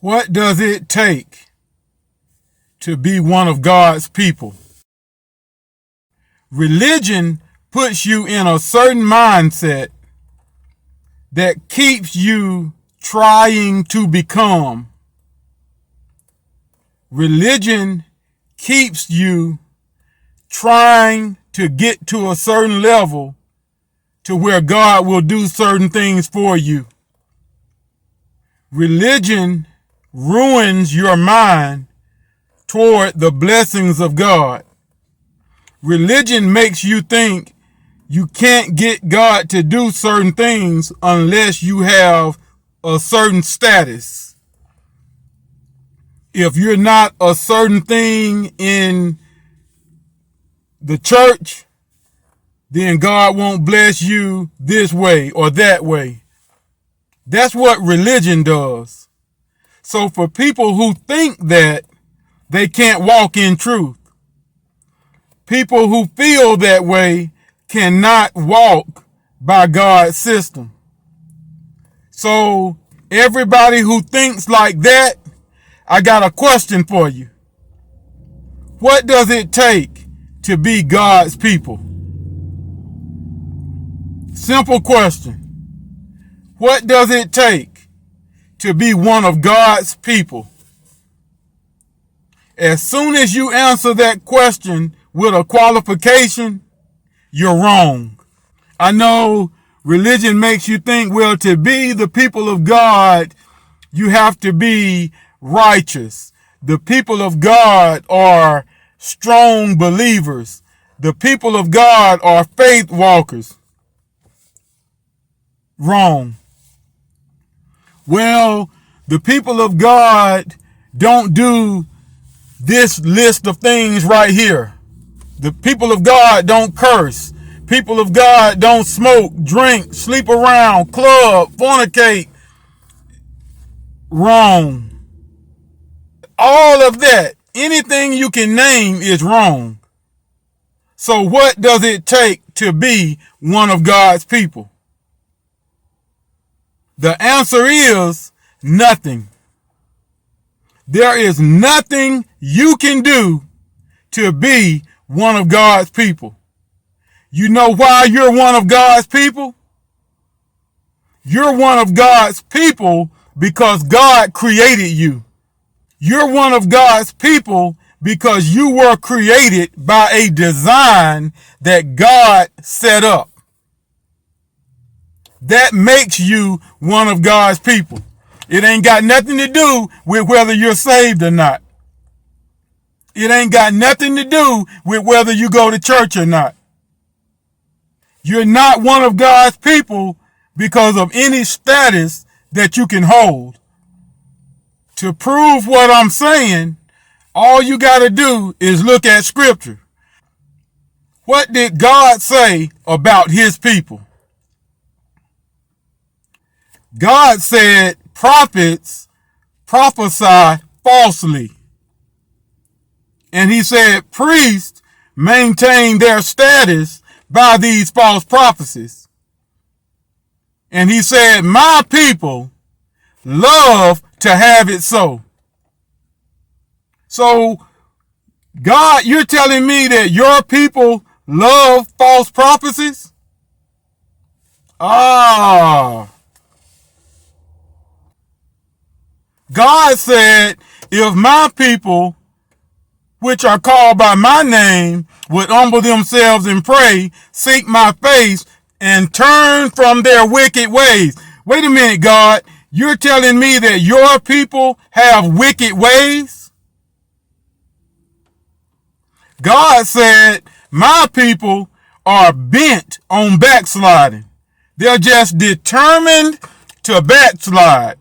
What does it take to be one of God's people? Religion puts you in a certain mindset that keeps you trying to become. Religion keeps you trying to get to a certain level to where God will do certain things for you. Religion ruins your mind toward the blessings of God. Religion makes you think you can't get God to do certain things unless you have a certain status. If you're not a certain thing in the church, then God won't bless you this way or that way. That's what religion does. So for people who think that they can't walk in truth, people who feel that way cannot walk by God's system. So everybody who thinks like that, I got a question for you. What does it take to be God's people? Simple question. What does it take to be one of God's people? As soon as you answer that question with a qualification, you're wrong. I know religion makes you think, well, to be the people of God, you have to be righteous. The people of God are strong believers. The people of God are faith walkers. Wrong. Well, the people of God don't do this list of things right here. The people of God don't curse. People of God don't smoke, drink, sleep around, club, fornicate. Wrong. All of that, anything you can name is wrong. So what does it take to be one of God's people? The answer is nothing. There is nothing you can do to be one of God's people. You know why you're one of God's people? You're one of God's people because God created you. You're one of God's people because you were created by a design that God set up. That makes you one of God's people. It ain't got nothing to do with whether you're saved or not. It ain't got nothing to do with whether you go to church or not. You're not one of God's people because of any status that you can hold. To prove what I'm saying, all you got to do is look at Scripture. What did God say about his people? God said prophets prophesy falsely. And he said priests maintain their status by these false prophecies. And he said, my people love to have it so. So, God, you're telling me that your people love false prophecies? God said, if my people, which are called by my name, would humble themselves and pray, seek my face, and turn from their wicked ways. Wait a minute, God. You're telling me that your people have wicked ways? God said, my people are bent on backsliding. They're just determined to backslide.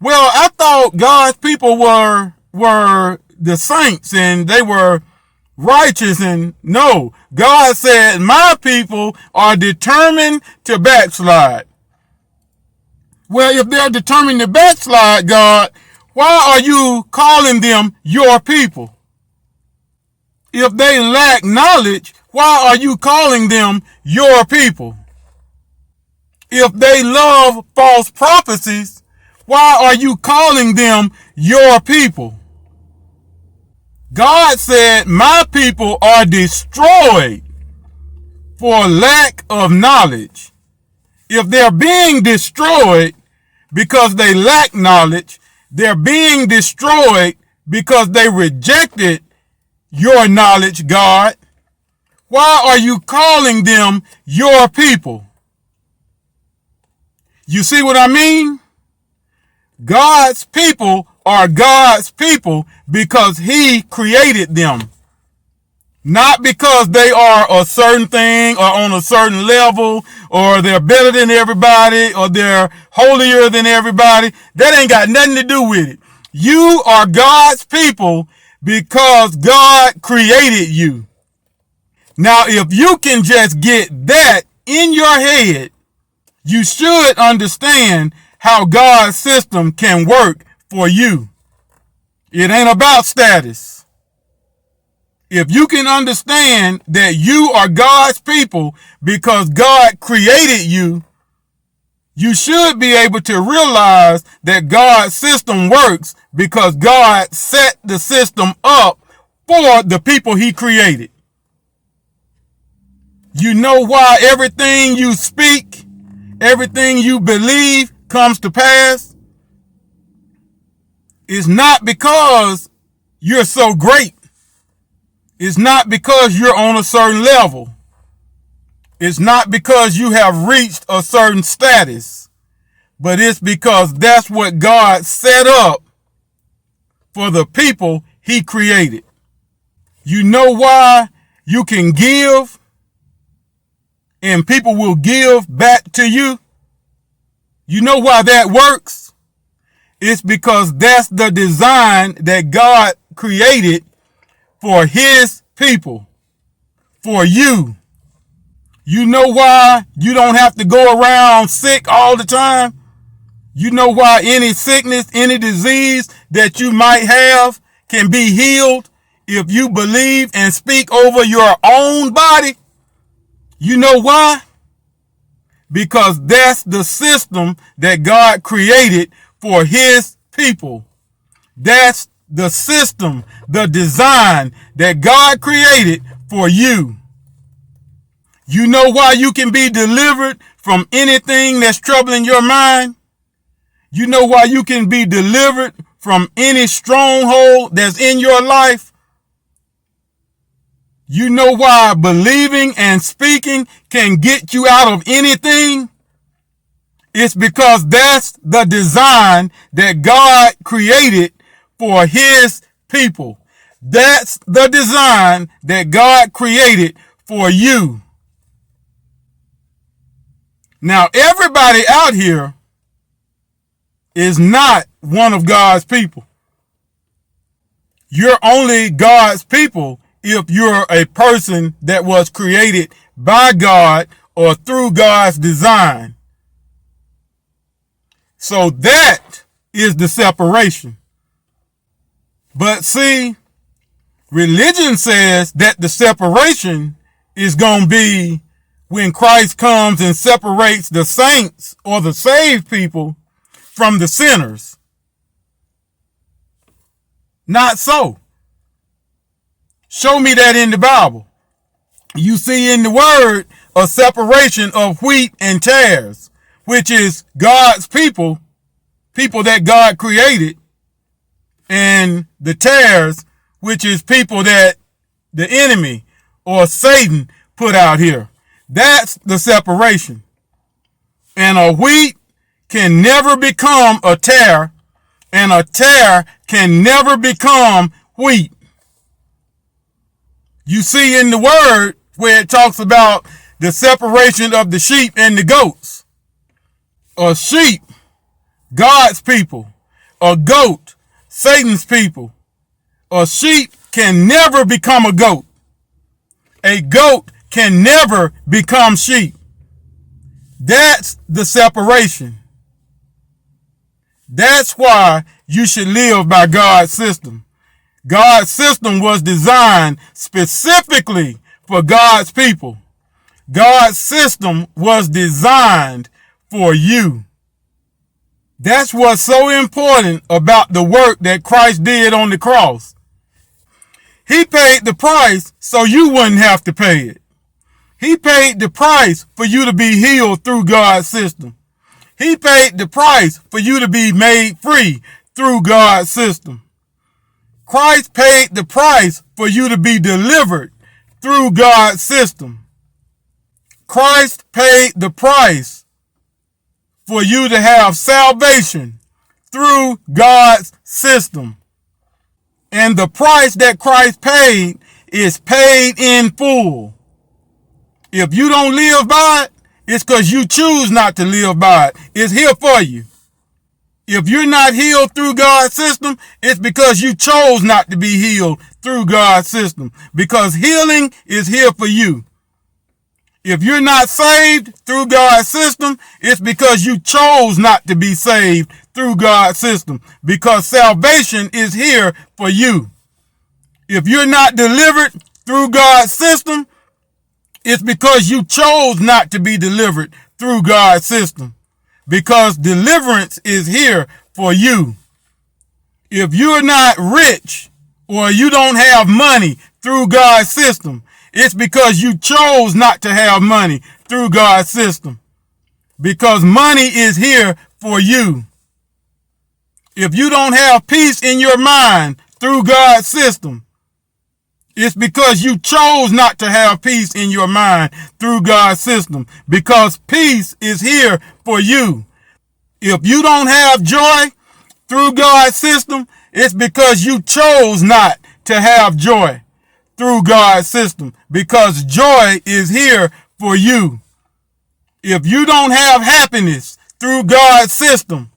Well, I thought God's people were the saints and they were righteous, and no. God said, my people are determined to backslide. Well, if they're determined to backslide, God, why are you calling them your people? If they lack knowledge, why are you calling them your people? If they love false prophecies, Why are you calling them your people? God said, my people are destroyed for lack of knowledge. If they're being destroyed because they lack knowledge, they're being destroyed because they rejected your knowledge, God. Why are you calling them your people? You see what I mean? God's people are God's people because he created them. Not because they are a certain thing or on a certain level or they're better than everybody or they're holier than everybody. That ain't got nothing to do with it. You are God's people because God created you. Now, if you can just get that in your head, you should understand how God's system can work for you. It ain't about status. If you can understand that you are God's people because God created you, you should be able to realize that God's system works because God set the system up for the people he created. You know why everything you speak, everything you believe comes to pass? It's not because you're so great. It's not because you're on a certain level. It's not because you have reached a certain status. But it's because that's what God set up for the people he created. You know why you can give and people will give back to you? You know why that works? It's because that's the design that God created for his people, for you. You know why you don't have to go around sick all the time? You know why any sickness, any disease that you might have can be healed if you believe and speak over your own body? You know why? Because that's the system that God created for his people. That's the system, the design that God created for you. You know why you can be delivered from anything that's troubling your mind? You know why you can be delivered from any stronghold that's in your life? You know why believing and speaking can get you out of anything? It's because that's the design that God created for his people. That's the design that God created for you. Now, everybody out here is not one of God's people. You're only God's people if you're a person that was created by God or through God's design. So that is the separation. But see, religion says that the separation is going to be when Christ comes and separates the saints or the saved people from the sinners. Not so. Show me that in the Bible. You see in the word a separation of wheat and tares, which is God's people, people that God created, and the tares, which is people that the enemy or Satan put out here. That's the separation. And a wheat can never become a tare, and a tare can never become wheat. You see in the word where it talks about the separation of the sheep and the goats. A sheep, God's people. A goat, Satan's people. A sheep can never become a goat. A goat can never become sheep. That's the separation. That's why you should live by God's system. God's system was designed specifically for God's people. God's system was designed for you. That's what's so important about the work that Christ did on the cross. He paid the price so you wouldn't have to pay it. He paid the price for you to be healed through God's system. He paid the price for you to be made free through God's system. Christ paid the price for you to be delivered through God's system. Christ paid the price for you to have salvation through God's system. And the price that Christ paid is paid in full. If you don't live by it, it's because you choose not to live by it. It's here for you. If you're not healed through God's system, it's because you chose not to be healed through God's system. Because healing is here for you. If you're not saved through God's system, it's because you chose not to be saved through God's system. Because salvation is here for you. If you're not delivered through God's system, it's because you chose not to be delivered through God's system. Because deliverance is here for you. If you're not rich or you don't have money through God's system, it's because you chose not to have money through God's system. Because money is here for you. If you don't have peace in your mind through God's system, it's because you chose not to have peace in your mind through God's system. Because peace is here for you. If you don't have joy through God's system, it's because you chose not to have joy through God's system. Because joy is here for you. If you don't have happiness through God's system,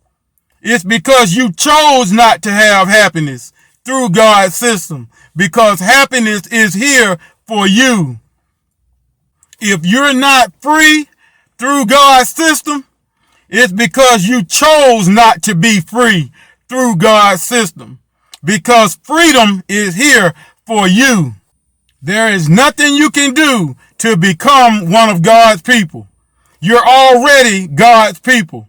it's because you chose not to have happiness through God's system. Because happiness is here for you. If you're not free through God's system, it's because you chose not to be free through God's system. Because freedom is here for you. There is nothing you can do to become one of God's people. You're already God's people.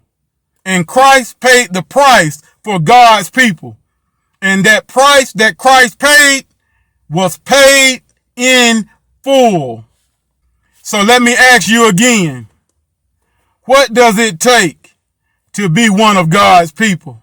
And Christ paid the price for God's people. And that price that Christ paid was paid in full. So let me ask you again, what does it take to be one of God's people?